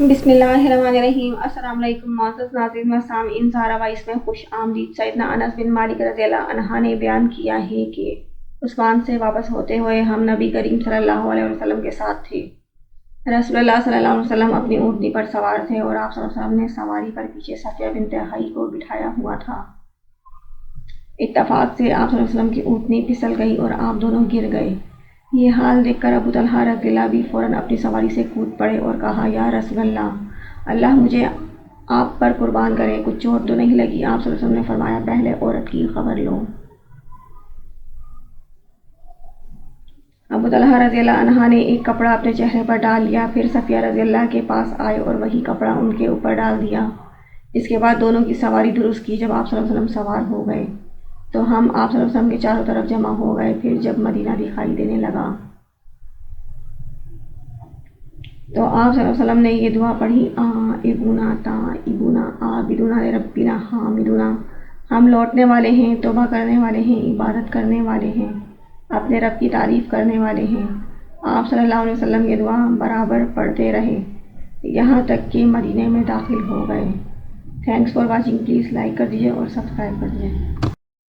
بسم اللہ الرحمن الرحیم۔ السلام علیکم معزز ناظرین و سامعین، زہرا وائس میں خوش آمدید۔ سیدنا انس بن مالک رضی اللہ عنہ نے بیان کیا ہے کہ عثمان سے واپس ہوتے ہوئے ہم نبی کریم صلی اللہ علیہ وسلم کے ساتھ تھے۔ رسول اللہ صلی اللہ علیہ وسلم اپنی اونٹنی پر سوار تھے اور آپ صلی اللہ علیہ وسلم نے سواری پر پیچھے صفیہ بنت حیy کو بٹھایا ہوا تھا۔ اتفاق سے آپ صلی اللہ علیہ وسلم کی اونٹنی پھسل گئی اور آپ دونوں گر گئے۔ یہ حال دیکھ کر ابو طلحہ رضی اللہ بھی فوراً اپنی سواری سے کود پڑے اور کہا، یا رسول اللہ مجھے آپ پر قربان کرے، کچھ چوٹ تو نہیں لگی؟ آپ صلی اللہ علیہ وسلم نے فرمایا، پہلے عورت کی خبر لو۔ ابو طلحہ رضی اللہ عنہ نے ایک کپڑا اپنے چہرے پر ڈال لیا، پھر صفیہ رضی اللہ کے پاس آئے اور وہی کپڑا ان کے اوپر ڈال دیا۔ اس کے بعد دونوں کی سواری درست کی۔ جب آپ صلی اللہ علیہ وسلم سوار ہو گئے تو ہم آپ صلی اللہ علیہ وسلم کے چاروں طرف جمع ہو گئے۔ پھر جب مدینہ دکھائی دینے لگا تو آپ صلی اللہ علیہ وسلم نے یہ دعا پڑھی، آئبونا تائبونا عابدونا لربنا حامدونا، ہم لوٹنے والے ہیں، توبہ کرنے والے ہیں، عبادت کرنے والے ہیں، اپنے رب کی تعریف کرنے والے ہیں۔ آپ صلی اللہ علیہ وسلم یہ دعا برابر پڑھتے رہے یہاں تک کہ مدینے میں داخل ہو گئے۔ Thanks for watching, please like کر دیجیے اور سبسکرائب کر دیجیے۔